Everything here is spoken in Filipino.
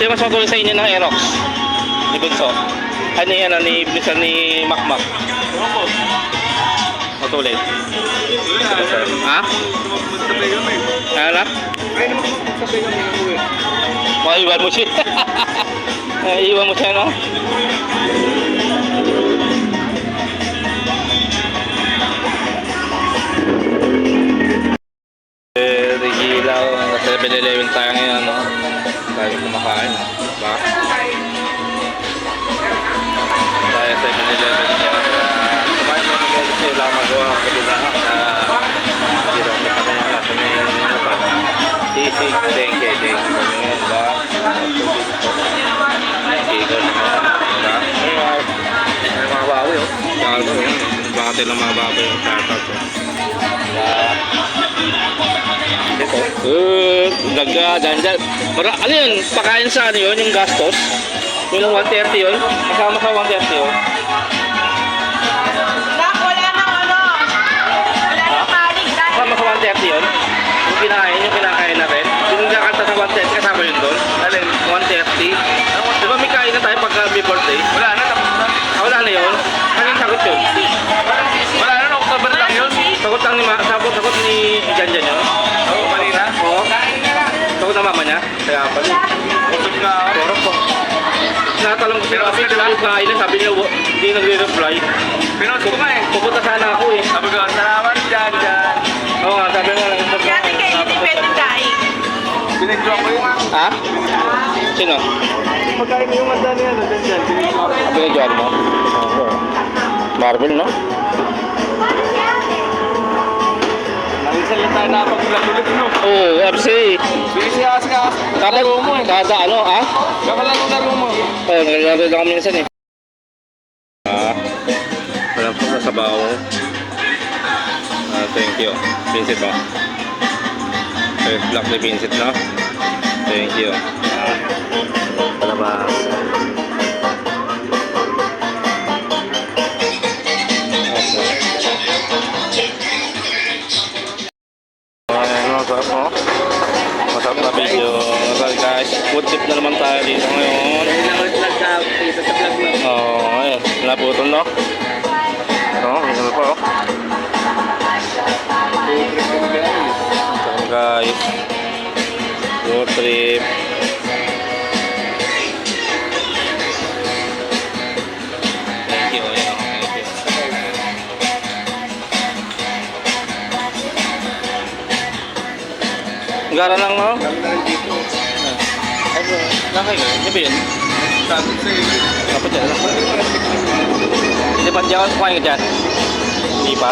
Sino mas matulog sa inyo ng Aerox? Ni Bunso? Ano yan? Ni Bunso ni Makmak? Matulog? Ha? Anak? Maiwan mo siya. Iwan mo siya, no? Regilaw, nasa 7-Eleven tayo ngayon, no? Tayo kumakain, diba? Tayo sa 7-Eleven niya. Kumain mo ng galit siya lang magawa ang kabila. Hindi lang na kami yung nasa may ano pa. Sisig, dengue, diba? Igon naman, diba? May mga baboy, oh. Gago, eh. Baka tayo lang mga baboy yung tatag, oh. Nagdandal. Ano yun? Pakain sa ano yun? Yung gastos? Yung 130 yun? Kasama sa 130 yun? Wala nang ano. Wala nang panig. Kasama sa 130 yun? Yung kinakain na rin? Yung kakanta sa 130 kasama yun doon? Alin? 130? Diba may kain na tayo pagka may birthday? Wala na, tapos na. Wala na yun? Anong sagot yun? Wala na, October lang yun. Sagot ni Janjan yun? Oo, kanina? Oo. Sagot na mama niya? Kaya pa rin. Usap nga ako. Pero po. Nakatalong ko sabi niya, hindi nagre-reply. Pinost ko nga eh. Pupunta sana ako eh. Sabi ko, salamat Janjan. Oo nga, sabi nga. Dati kayo hindi pwedeng kain. Binigyan ko yung Ha? Sino? pagkain mo yung manda niya, Janjan. Pinagyan mo? Marvel, no? Nalisan lang tayo napag-ulit, no? Oo, FC. Busy kasi ka. Kapag kada ano, ha? Kakalaro-laro mo. Oo, naglalaro lang kami minsan eh. Walang po sa sabaw. Thank you. Vincent, no? First block ni Vincent, no? Thank you. Palabas. Masarap na video. Okay guys, food trip na naman tayo dito ngayon. Oo, ayun. Naputol, no? Oo, hindi naman pa, oh. So guys, road trip. Thank you, ayun. Thank you. Gara lang, no? Lakay ka? Ano ba yun? Dapat dyan. Hindi pa dyan? Kumain ka dyan? Hindi pa?